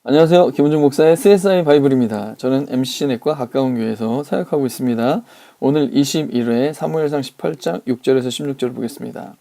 안녕하세요. 김은중 목사의 CSI 바이블입니다. 저는 MC 넷과 가까운 교회에서 사역하고 있습니다. 오늘 21회 사무엘상 18장 6절에서 16절을 보겠습니다.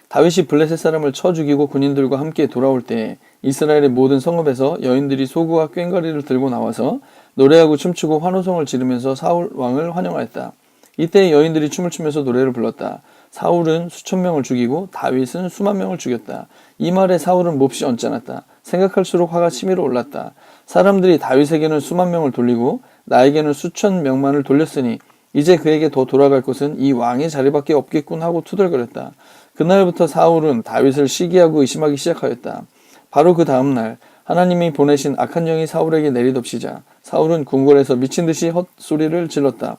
다윗이 블레셋 사람을 쳐 죽이고 군인들과 함께 돌아올 때 이스라엘의 모든 성읍에서 여인들이 소구와 꽹과리를 들고 나와서 노래하고 춤추고 환호성을 지르면서 사울 왕을 환영하였다. 이때 여인들이 춤을 추면서 노래를 불렀다. 사울은 수천 명을 죽이고 다윗은 수만 명을 죽였다. 이 말에 사울은 몹시 언짢았다. 생각할수록 화가 치밀어 올랐다. 사람들이 다윗에게는 수만 명을 돌리고 나에게는 수천 명만을 돌렸으니 이제 그에게 더 돌아갈 것은 이 왕의 자리밖에 없겠군 하고 투덜거렸다. 그날부터 사울은 다윗을 시기하고 의심하기 시작하였다. 바로 그 다음날 하나님이 보내신 악한 영이 사울에게 내리덮시자 사울은 궁궐에서 미친 듯이 헛소리를 질렀다.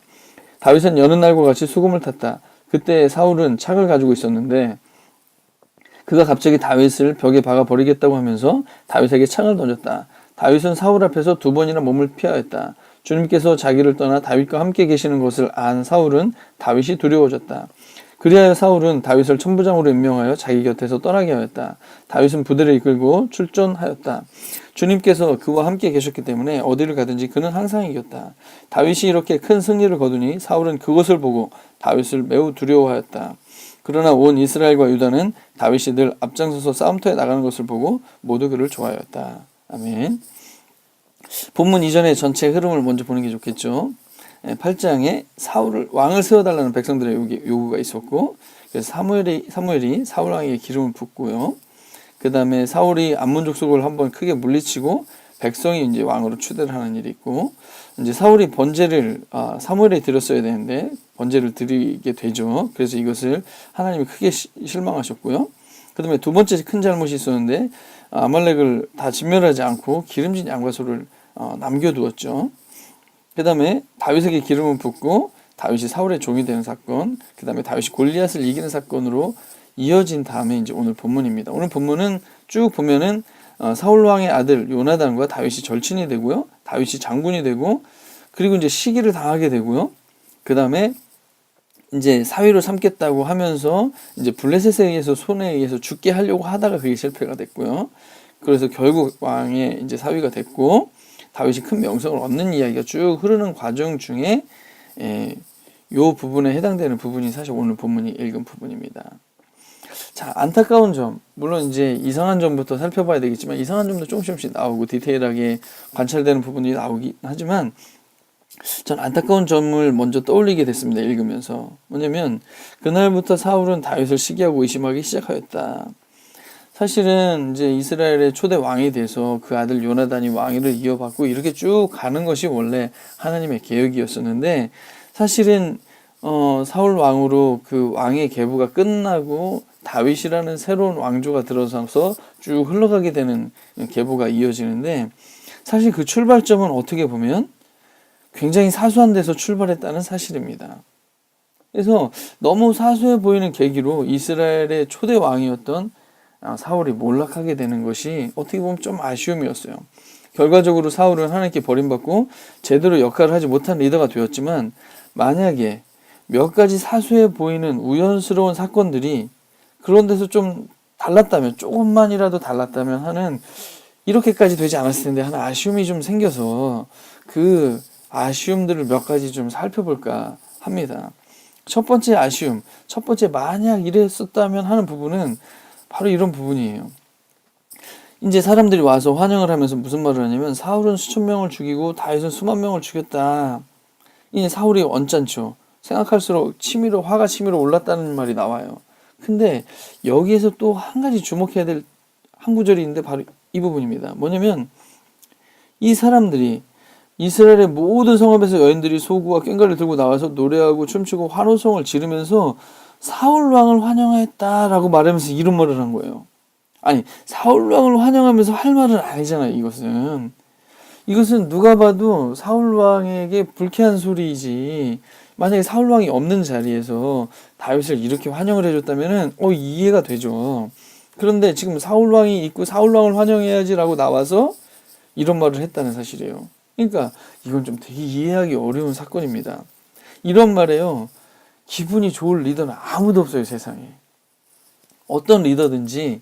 다윗은 여느 날과 같이 수금을 탔다. 그때 사울은 창을 가지고 있었는데 그가 갑자기 다윗을 벽에 박아 버리겠다고 하면서 다윗에게 창을 던졌다. 다윗은 사울 앞에서 두 번이나 몸을 피하였다. 주님께서 자기를 떠나 다윗과 함께 계시는 것을 안 사울은 다윗이 두려워졌다. 그리하여 사울은 다윗을 천부장으로 임명하여 자기 곁에서 떠나게 하였다. 다윗은 부대를 이끌고 출전하였다. 주님께서 그와 함께 계셨기 때문에 어디를 가든지 그는 항상 이겼다. 다윗이 이렇게 큰 승리를 거두니 사울은 그것을 보고 다윗을 매우 두려워하였다. 그러나 온 이스라엘과 유다는 다윗이 늘 앞장서서 싸움터에 나가는 것을 보고 모두 그를 좋아하였다. 아멘. 본문 이전의 전체 흐름을 먼저 보는 게 좋겠죠. 8장에 사울을 왕을 세워달라는 백성들의 요구가 있었고, 그래서 사무엘이 사울 왕에게 기름을 붓고요. 그 다음에 사울이 암몬 족속을 한번 크게 물리치고 백성이 이제 왕으로 추대를 하는 일이 있고, 이제 사울이 번제를 사무엘에 드렸어야 되는데 번제를 드리게 되죠. 그래서 이것을 하나님이 크게 실망하셨고요. 그 다음에 두 번째 큰 잘못이 있었는데 아말렉을 다 진멸하지 않고 기름진 양과 소를 남겨두었죠. 그 다음에 다윗에게 기름을 붓고 다윗이 사울의 종이 되는 사건, 그 다음에 다윗이 골리앗을 이기는 사건으로 이어진 다음에 이제 오늘 본문입니다. 오늘 본문은 쭉 보면은 사울 왕의 아들 요나단과 다윗이 절친이 되고요, 다윗이 장군이 되고, 그리고 이제 시기를 당하게 되고요. 그 다음에 이제 사위로 삼겠다고 하면서 이제 블레셋에 의해서 손에 의해서 죽게 하려고 하다가 그게 실패가 됐고요. 그래서 결국 왕의 이제 사위가 됐고 다윗이 큰 명성을 얻는 이야기가 쭉 흐르는 과정 중에 요 부분에 해당되는 부분이 사실 오늘 본문이 읽은 부분입니다. 자, 안타까운 점, 물론 이제 이상한 점부터 살펴봐야 되겠지만 이상한 점도 조금씩 나오고 디테일하게 관찰되는 부분이 나오긴 하지만 전 안타까운 점을 먼저 떠올리게 됐습니다. 읽으면서. 뭐냐면 그날부터 사울은 다윗을 시기하고 의심하기 시작하였다. 사실은 이제 이스라엘의 초대 왕이 돼서 그 아들 요나단이 왕위를 이어받고 이렇게 쭉 가는 것이 원래 하나님의 계획이었었는데, 사실은 사울 왕으로 그 왕의 계보가 끝나고 다윗이라는 새로운 왕조가 들어서서 쭉 흘러가게 되는 계보가 이어지는데, 사실 그 출발점은 어떻게 보면 굉장히 사소한 데서 출발했다는 사실입니다. 그래서 너무 사소해 보이는 계기로 이스라엘의 초대 왕이었던 사울이 몰락하게 되는 것이 어떻게 보면 좀 아쉬움이었어요. 결과적으로 사울은 하나님께 버림받고 제대로 역할을 하지 못한 리더가 되었지만, 만약에 몇 가지 사소해 보이는 우연스러운 사건들이 그런 데서 좀 달랐다면, 조금만이라도 달랐다면 하는, 이렇게까지 되지 않았을 텐데 하는 아쉬움이 좀 생겨서 그 아쉬움들을 몇 가지 좀 살펴볼까 합니다. 첫 번째 아쉬움, 첫 번째 만약 이랬었다면 하는 부분은 바로 이런 부분이에요. 이제 사람들이 와서 환영을 하면서 무슨 말을 하냐면 사울은 수천 명을 죽이고 다윗은 수만 명을 죽였다. 이제 사울이 언짢죠. 생각할수록 화가 치밀어 올랐다는 말이 나와요. 근데 여기에서 또 한 가지 주목해야 될 한 구절이 있는데 바로 이 부분입니다. 뭐냐면 이 사람들이 이스라엘의 모든 성읍에서 여인들이 소구와 꽹과리를 들고 나와서 노래하고 춤추고 환호성을 지르면서 사울 왕을 환영했다라고 말하면서 이런 말을 한 거예요. 아니, 사울 왕을 환영하면서 할 말은 아니잖아요. 이것은 누가 봐도 사울 왕에게 불쾌한 소리이지, 만약에 사울 왕이 없는 자리에서 다윗을 이렇게 환영을 해줬다면은 이해가 되죠. 그런데 지금 사울 왕이 있고 사울 왕을 환영해야지라고 나와서 이런 말을 했다는 사실이에요. 그러니까 이건 좀 되게 이해하기 어려운 사건입니다. 이런 말에요, 기분이 좋을 리더는 아무도 없어요, 세상에. 어떤 리더든지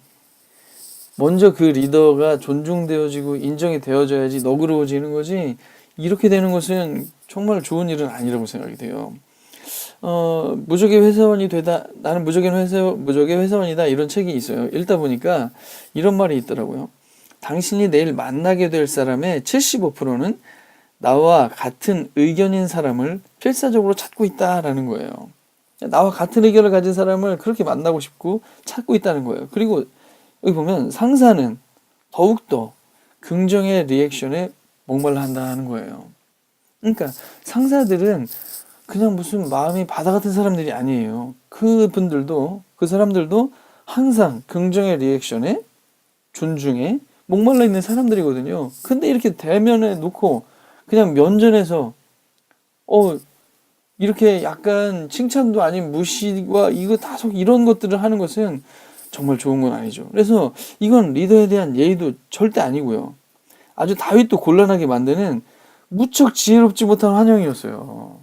먼저 그 리더가 존중되어지고 인정이 되어져야지 너그러워지는 거지, 이렇게 되는 것은 정말 좋은 일은 아니라고 생각이 돼요. 무적의 회사원이 되다, 나는 무적의 회사원이다, 이런 책이 있어요. 읽다 보니까 이런 말이 있더라고요. 당신이 내일 만나게 될 사람의 75%는 나와 같은 의견인 사람을 필사적으로 찾고 있다라는 거예요. 나와 같은 의견을 가진 사람을 그렇게 만나고 싶고 찾고 있다는 거예요. 그리고 여기 보면 상사는 더욱더 긍정의 리액션에 목말라 한다는 거예요. 그러니까 상사들은 그냥 무슨 마음이 바다 같은 사람들이 아니에요. 그 사람들도 항상 긍정의 리액션에, 존중에 목말라 있는 사람들이거든요. 근데 이렇게 대면에 놓고 그냥 면전에서 이렇게 약간 칭찬도 아닌 무시와 이거 다속 이런 것들을 하는 것은 정말 좋은 건 아니죠. 그래서 이건 리더에 대한 예의도 절대 아니고요. 아주 다윗도 곤란하게 만드는 무척 지혜롭지 못한 환영이었어요.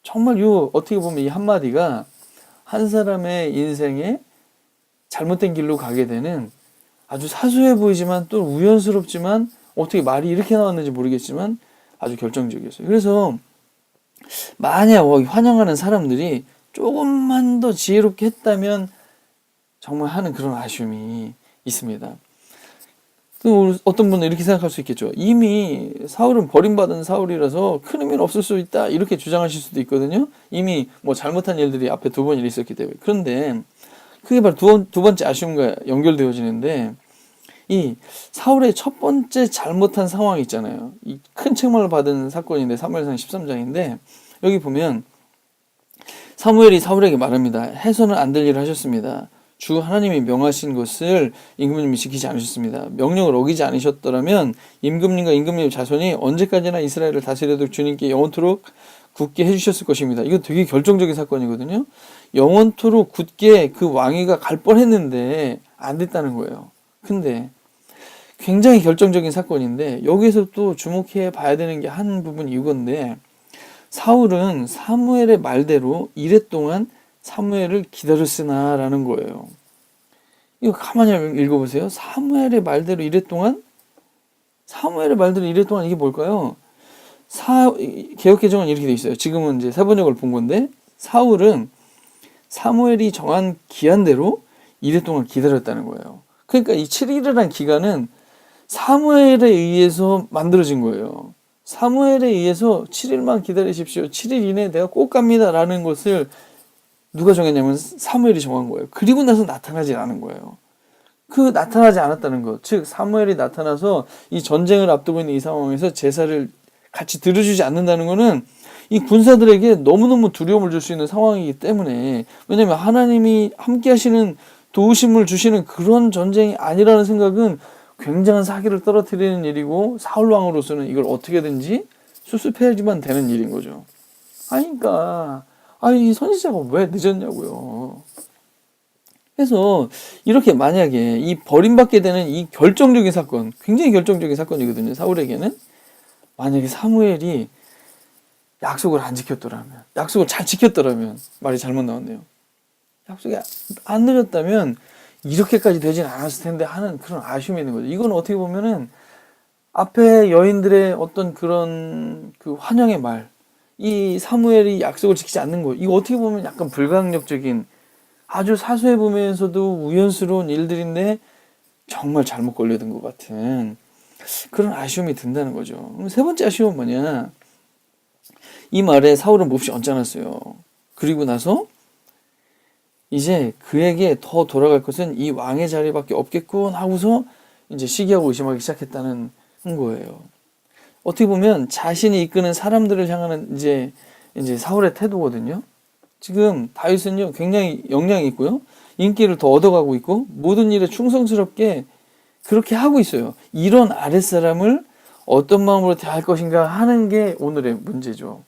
정말 어떻게 보면 이 한마디가 한 사람의 인생에 잘못된 길로 가게 되는, 아주 사소해 보이지만 또 우연스럽지만, 어떻게 말이 이렇게 나왔는지 모르겠지만 아주 결정적이었어요. 그래서 만약 환영하는 사람들이 조금만 더 지혜롭게 했다면 정말 하는 그런 아쉬움이 있습니다. 어떤 분은 이렇게 생각할 수 있겠죠. 이미 사울은 버림받은 사울이라서 큰 의미는 없을 수 있다, 이렇게 주장하실 수도 있거든요. 이미 잘못한 일들이 앞에 두 번 있었기 때문에. 그런데 그게 바로 두 번째 아쉬움과 연결되어지는데, 이 사울의 첫 번째 잘못한 상황이 있잖아요. 이 큰 책망을 받은 사건인데, 사무엘상 13장인데 여기 보면 사무엘이 사울에게 말합니다. 해서는 안 될 일을 하셨습니다. 주 하나님이 명하신 것을 임금님이 지키지 않으셨습니다. 명령을 어기지 않으셨더라면 임금님과 임금님의 자손이 언제까지나 이스라엘을 다스려도 주님께 영원토록 굳게 해주셨을 것입니다. 이거 되게 결정적인 사건이거든요. 영원토록 굳게 그 왕위가 갈 뻔했는데 안 됐다는 거예요. 근데 굉장히 결정적인 사건인데, 여기서 또 주목해 봐야 되는 게 한 부분이 이건데, 사울은 사무엘의 말대로 이랫동안 사무엘을 기다렸으나라는 거예요. 이거 가만히 읽어보세요. 사무엘의 말대로 이랫동안 이게 뭘까요? 개역개정은 이렇게 돼 있어요. 지금은 이제 세번역을 본 건데, 사울은 사무엘이 정한 기한대로 이랫동안 기다렸다는 거예요. 그러니까 이 7일이라는 기간은 사무엘에 의해서 만들어진 거예요. 사무엘에 의해서 7일만 기다리십시오. 7일 이내에 내가 꼭 갑니다. 라는 것을 누가 정했냐면 사무엘이 정한 거예요. 그리고 나서 나타나지 않은 거예요. 나타나지 않았다는 것. 즉, 사무엘이 나타나서 이 전쟁을 앞두고 있는 이 상황에서 제사를 같이 들어주지 않는다는 거는 이 군사들에게 너무너무 두려움을 줄 수 있는 상황이기 때문에, 왜냐면 하나님이 함께 하시는, 도우심을 주시는 그런 전쟁이 아니라는 생각은 굉장한 사기를 떨어뜨리는 일이고, 사울왕으로서는 이걸 어떻게든지 수습해야지만 되는 일인 거죠. 그러니까 이 선지자가 왜 늦었냐고요. 그래서 이렇게 만약에 이 버림받게 되는 이 결정적인 사건, 굉장히 결정적인 사건이거든요. 사울에게는. 만약에 사무엘이 약속을 잘 지켰더라면, 말이 잘못 나왔네요. 약속이 안 늦었다면 이렇게까지 되진 않았을 텐데 하는 그런 아쉬움이 있는 거죠. 이건 어떻게 보면은 앞에 여인들의 어떤 그런 그 환영의 말, 이 사무엘이 약속을 지키지 않는 거, 이거 어떻게 보면 약간 불강력적인, 아주 사소해 보면서도 우연스러운 일들인데 정말 잘못 걸려든 것 같은 그런 아쉬움이 든다는 거죠. 그럼 세 번째 아쉬움은 뭐냐? 이 말에 사울은 몹시 언짢았어요. 그리고 나서 이제 그에게 더 돌아갈 것은 이 왕의 자리밖에 없겠군 하고서 이제 시기하고 의심하기 시작했다는 거예요. 어떻게 보면 자신이 이끄는 사람들을 향하는 이제 사울의 태도거든요. 지금 다윗은요, 굉장히 역량이 있고요, 인기를 더 얻어가고 있고, 모든 일에 충성스럽게 그렇게 하고 있어요. 이런 아랫사람을 어떤 마음으로 대할 것인가 하는 게 오늘의 문제죠.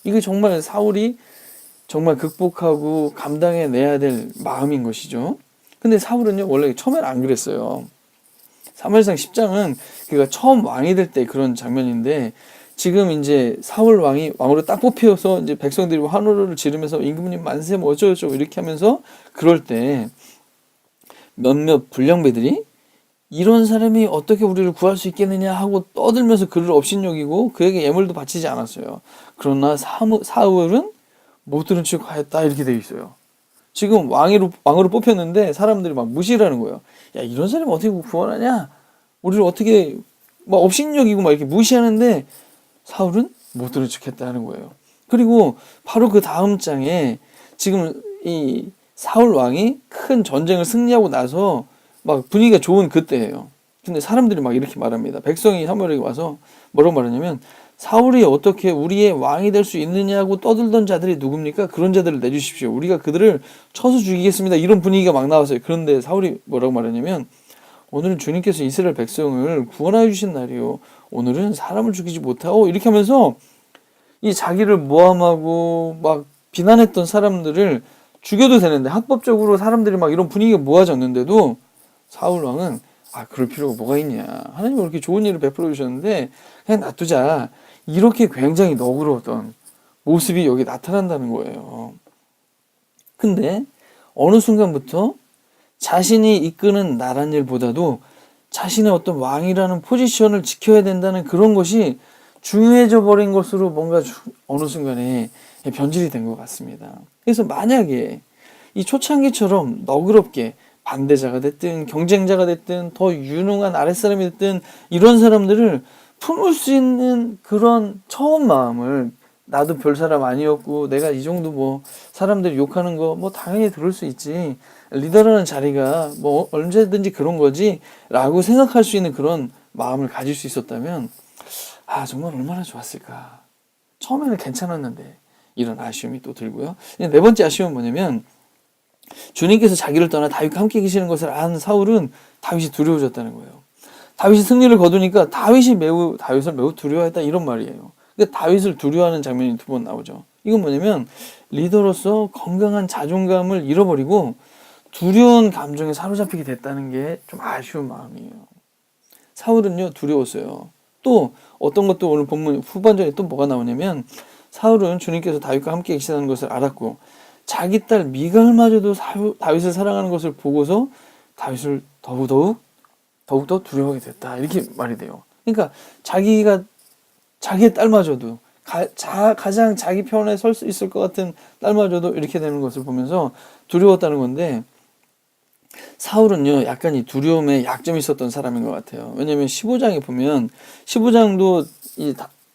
이게 정말 사울이 정말 극복하고 감당해내야 될 마음인 것이죠. 근데 사울은요, 원래 처음엔 안 그랬어요. 사무엘상 10장은 그가 처음 왕이 될 때 그런 장면인데, 지금 이제 사울 왕으로 딱 뽑혀서 이제 백성들이 환호를 지르면서 임금님 만세 뭐 어쩌고저쩌고 이렇게 하면서 그럴 때 몇몇 불량배들이 이런 사람이 어떻게 우리를 구할 수 있겠느냐 하고 떠들면서 그를 업신여기고 그에게 예물도 바치지 않았어요. 그러나 사울은 못 들은 척 하였다 이렇게 되어 있어요. 지금 왕으로 뽑혔는데 사람들이 막 무시를 하는 거예요. 야, 이런 사람이 어떻게 구원하냐? 우리를 어떻게 막 업신여기고 막 이렇게 무시하는데 사울은 못 들은 척 했다는 거예요. 그리고 바로 그 다음 장에 지금 이 사울 왕이 큰 전쟁을 승리하고 나서 막 분위기가 좋은 그때예요. 근데 사람들이 막 이렇게 말합니다. 백성이 사무엘에게 와서 뭐라고 말하냐면 사울이 어떻게 우리의 왕이 될 수 있느냐고 떠들던 자들이 누굽니까? 그런 자들을 내주십시오. 우리가 그들을 쳐서 죽이겠습니다. 이런 분위기가 막 나왔어요. 그런데 사울이 뭐라고 말하냐면 오늘은 주님께서 이스라엘 백성을 구원하여 주신 날이요. 오늘은 사람을 죽이지 못하고 이렇게 하면서 이 자기를 모함하고 막 비난했던 사람들을 죽여도 되는데 합법적으로 사람들이 막 이런 분위기가 모아졌는데도 사울 왕은 그럴 필요가 뭐가 있냐. 하나님이 그렇게 좋은 일을 베풀어 주셨는데 그냥 놔두자. 이렇게 굉장히 너그러웠던 모습이 여기 나타난다는 거예요. 근데 어느 순간부터 자신이 이끄는 나란 일보다도 자신의 어떤 왕이라는 포지션을 지켜야 된다는 그런 것이 중요해져 버린 것으로 뭔가 어느 순간에 변질이 된 것 같습니다. 그래서 만약에 이 초창기처럼 너그럽게 반대자가 됐든 경쟁자가 됐든 더 유능한 아랫사람이 됐든 이런 사람들을 품을 수 있는 그런 처음 마음을 나도 별 사람 아니었고 내가 이 정도 뭐 사람들이 욕하는 거 뭐 당연히 들을 수 있지 리더라는 자리가 뭐 언제든지 그런 거지 라고 생각할 수 있는 그런 마음을 가질 수 있었다면 정말 얼마나 좋았을까. 처음에는 괜찮았는데 이런 아쉬움이 또 들고요. 네 번째 아쉬움은 뭐냐면 주님께서 자기를 떠나 다윗과 함께 계시는 것을 안 사울은 다윗이 두려워졌다는 거예요. 다윗이 승리를 거두니까 다윗을 매우 두려워했다 이런 말이에요. 그러니까 다윗을 두려워하는 장면이 두 번 나오죠. 이건 뭐냐면 리더로서 건강한 자존감을 잃어버리고 두려운 감정에 사로잡히게 됐다는 게 좀 아쉬운 마음이에요. 사울은요 두려웠어요. 또 어떤 것도 오늘 본문 후반전에 또 뭐가 나오냐면 사울은 주님께서 다윗과 함께 계시다는 것을 알았고 자기 딸 미갈마저도 다윗을 사랑하는 것을 보고서 다윗을 더욱더 두려워하게 됐다 이렇게 말이 돼요. 그러니까 자기의 딸마저도 가장 자기 편에 설 수 있을 것 같은 딸마저도 이렇게 되는 것을 보면서 두려웠다는 건데 사울은요 약간 이 두려움에 약점이 있었던 사람인 것 같아요. 왜냐하면 15장에 보면 15장도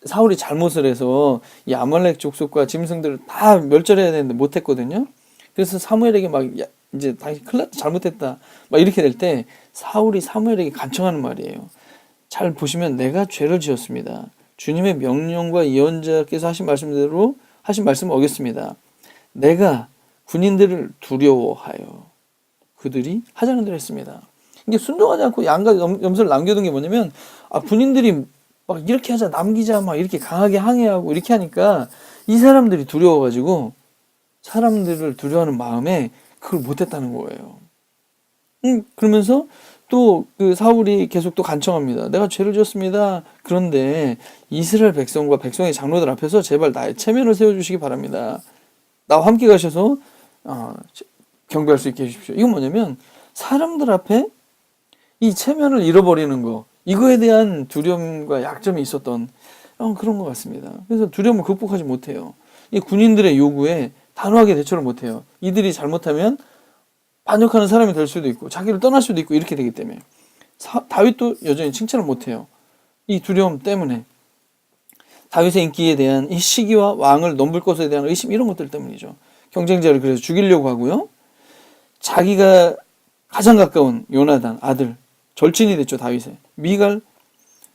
사울이 잘못을 해서 이 아말렉 족속과 짐승들을 다 멸절해야 되는데 못했거든요. 그래서 사무엘에게 막 이제 당신 큰일 났다 잘못했다 막 이렇게 될 때 사울이 사무엘에게 간청하는 말이에요. 잘 보시면 내가 죄를 지었습니다. 주님의 명령과 예언자께서 하신 말씀대로 하신 말씀을 어겼습니다. 내가 군인들을 두려워하여 그들이 하자는 대로 했습니다. 이게 순종하지 않고 양과 염소를 남겨둔 게 뭐냐면 군인들이 막 이렇게 하자 남기자 막 이렇게 강하게 항의하고 이렇게 하니까 이 사람들이 두려워가지고 사람들을 두려워하는 마음에 그걸 못했다는 거예요. 그러면서 또 그 사울이 계속 또 간청합니다. 내가 죄를 지었습니다. 그런데 이스라엘 백성과 백성의 장로들 앞에서 제발 나의 체면을 세워주시기 바랍니다. 나와 함께 가셔서 경배할 수 있게 해주십시오. 이건 뭐냐면 사람들 앞에 이 체면을 잃어버리는 거 이거에 대한 두려움과 약점이 있었던 그런 것 같습니다. 그래서 두려움을 극복하지 못해요. 이 군인들의 요구에 단호하게 대처를 못해요. 이들이 잘못하면 반역하는 사람이 될 수도 있고 자기를 떠날 수도 있고 이렇게 되기 때문에 다윗도 여전히 칭찬을 못해요. 이 두려움 때문에 다윗의 인기에 대한 이 시기와 왕을 넘볼 것에 대한 의심 이런 것들 때문이죠. 경쟁자를 그래서 죽이려고 하고요. 자기가 가장 가까운 요나단 아들 절친이 됐죠. 다윗의 미갈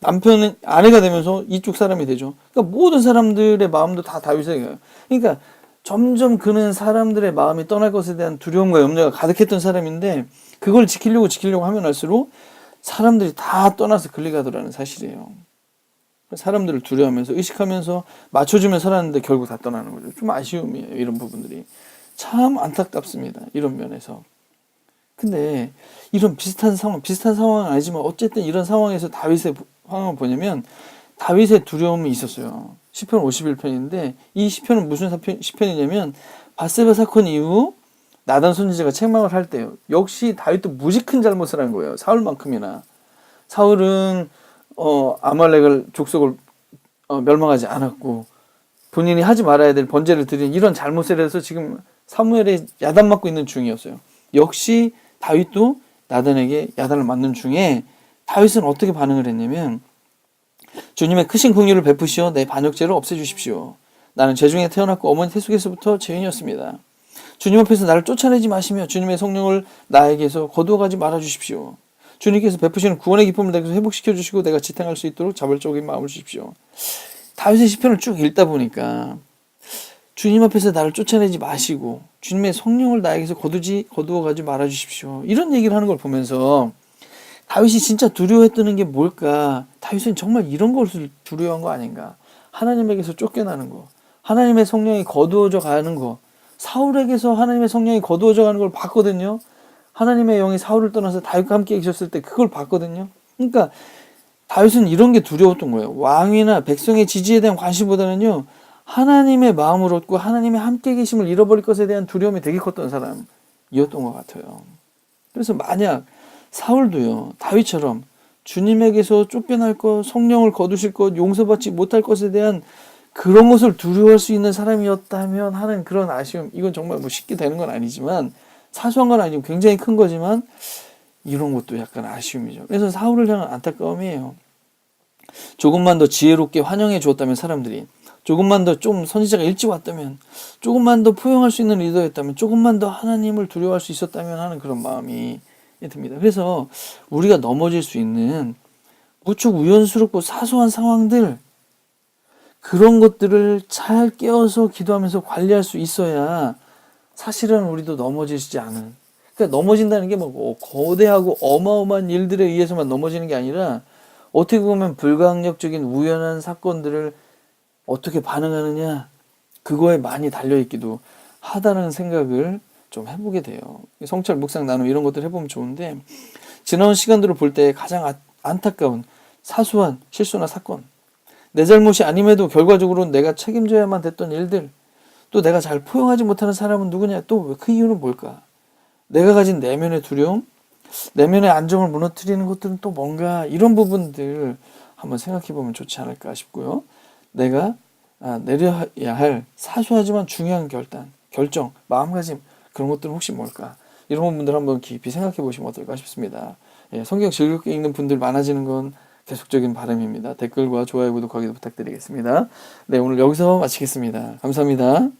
남편은 아내가 되면서 이쪽 사람이 되죠. 그러니까 모든 사람들의 마음도 다 다윗에게 가요. 그러니까 점점 그는 사람들의 마음이 떠날 것에 대한 두려움과 염려가 가득했던 사람인데 그걸 지키려고 하면 할수록 사람들이 다 떠나서 끌려가더라는 사실이에요. 사람들을 두려워하면서 의식하면서 맞춰주며 살았는데 결국 다 떠나는 거죠. 좀 아쉬움이에요. 이런 부분들이 참 안타깝습니다. 이런 면에서. 근데 이런 비슷한 상황은 아니지만 어쨌든 이런 상황에서 다윗의 상황을 보냐면 다윗의 두려움이 있었어요. 시편 51편인데 이 시편은 무슨 시편이냐면 밧세바 사건 이후 나단 선지자가 책망을 할 때요. 역시 다윗도 무지 큰 잘못을 한 거예요. 사울만큼이나. 사울은 아말렉을 족속을 멸망하지 않았고 본인이 하지 말아야 될 번제를 드린 이런 잘못을 해서 지금 사무엘에 야단 맞고 있는 중이었어요. 역시 다윗도 나단에게 야단을 맞는 중에 다윗은 어떻게 반응을 했냐면 주님의 크신 긍휼을 베푸시어 내 반역죄를 없애주십시오. 나는 죄중에 태어났고 어머니 태속에서부터 죄인이었습니다. 주님 앞에서 나를 쫓아내지 마시며 주님의 성령을 나에게서 거두어가지 말아주십시오. 주님께서 베푸시는 구원의 기쁨을 내게서 회복시켜 주시고 내가 지탱할 수 있도록 자발적인 마음을 주십시오. 다윗의 시편을 쭉 읽다 보니까 주님 앞에서 나를 쫓아내지 마시고 주님의 성령을 나에게서 거두어가지 말아주십시오. 이런 얘기를 하는 걸 보면서 다윗이 진짜 두려워했던 게 뭘까? 다윗은 정말 이런 것을 두려워한 거 아닌가? 하나님에게서 쫓겨나는 거, 하나님의 성령이 거두어져 가는 거, 사울에게서 하나님의 성령이 거두어져 가는 걸 봤거든요. 하나님의 영이 사울을 떠나서 다윗과 함께 계셨을 때 그걸 봤거든요. 그러니까 다윗은 이런 게 두려웠던 거예요. 왕위나 백성의 지지에 대한 관심보다는요, 하나님의 마음을 얻고 하나님의 함께 계심을 잃어버릴 것에 대한 두려움이 되게 컸던 사람이었던 것 같아요. 그래서 만약 사울도요, 다윗처럼 주님에게서 쫓겨날 것, 성령을 거두실 것, 용서받지 못할 것에 대한 그런 것을 두려워할 수 있는 사람이었다면 하는 그런 아쉬움. 이건 정말 뭐 쉽게 되는 건 아니지만, 사소한 건 아니고 굉장히 큰 거지만 이런 것도 약간 아쉬움이죠. 그래서 사울을 향한 안타까움이에요. 조금만 더 지혜롭게 환영해 주었다면 사람들이, 조금만 더 좀 선지자가 일찍 왔다면, 조금만 더 포용할 수 있는 리더였다면, 조금만 더 하나님을 두려워할 수 있었다면 하는 그런 마음이 듭니다. 그래서 우리가 넘어질 수 있는 무척 우연스럽고 사소한 상황들, 그런 것들을 잘 깨어서 기도하면서 관리할 수 있어야 사실은 우리도 넘어지지 않은, 그러니까 넘어진다는 게 뭐 거대하고 어마어마한 일들에 의해서만 넘어지는 게 아니라 어떻게 보면 불가항력적인 우연한 사건들을 어떻게 반응하느냐, 그거에 많이 달려있기도 하다는 생각을 좀 해보게 돼요. 성찰, 묵상, 나눔 이런 것들 해보면 좋은데, 지나온 시간들을 볼 때 가장 안타까운 사소한 실수나 사건, 내 잘못이 아님에도 결과적으로 내가 책임져야만 됐던 일들, 또 내가 잘 포용하지 못하는 사람은 누구냐, 또 그 이유는 뭘까? 내가 가진 내면의 두려움, 내면의 안정을 무너뜨리는 것들은 또 뭔가, 이런 부분들 한번 생각해 보면 좋지 않을까 싶고요. 내가 내려야 할 사소하지만 중요한 결정, 마음가짐, 그런 것들은 혹시 뭘까? 이런 부분들 한번 깊이 생각해 보시면 어떨까 싶습니다. 성경 즐겁게 읽는 분들 많아지는 건 계속적인 바람입니다. 댓글과 좋아요, 구독하기도 부탁드리겠습니다. 네, 오늘 여기서 마치겠습니다. 감사합니다.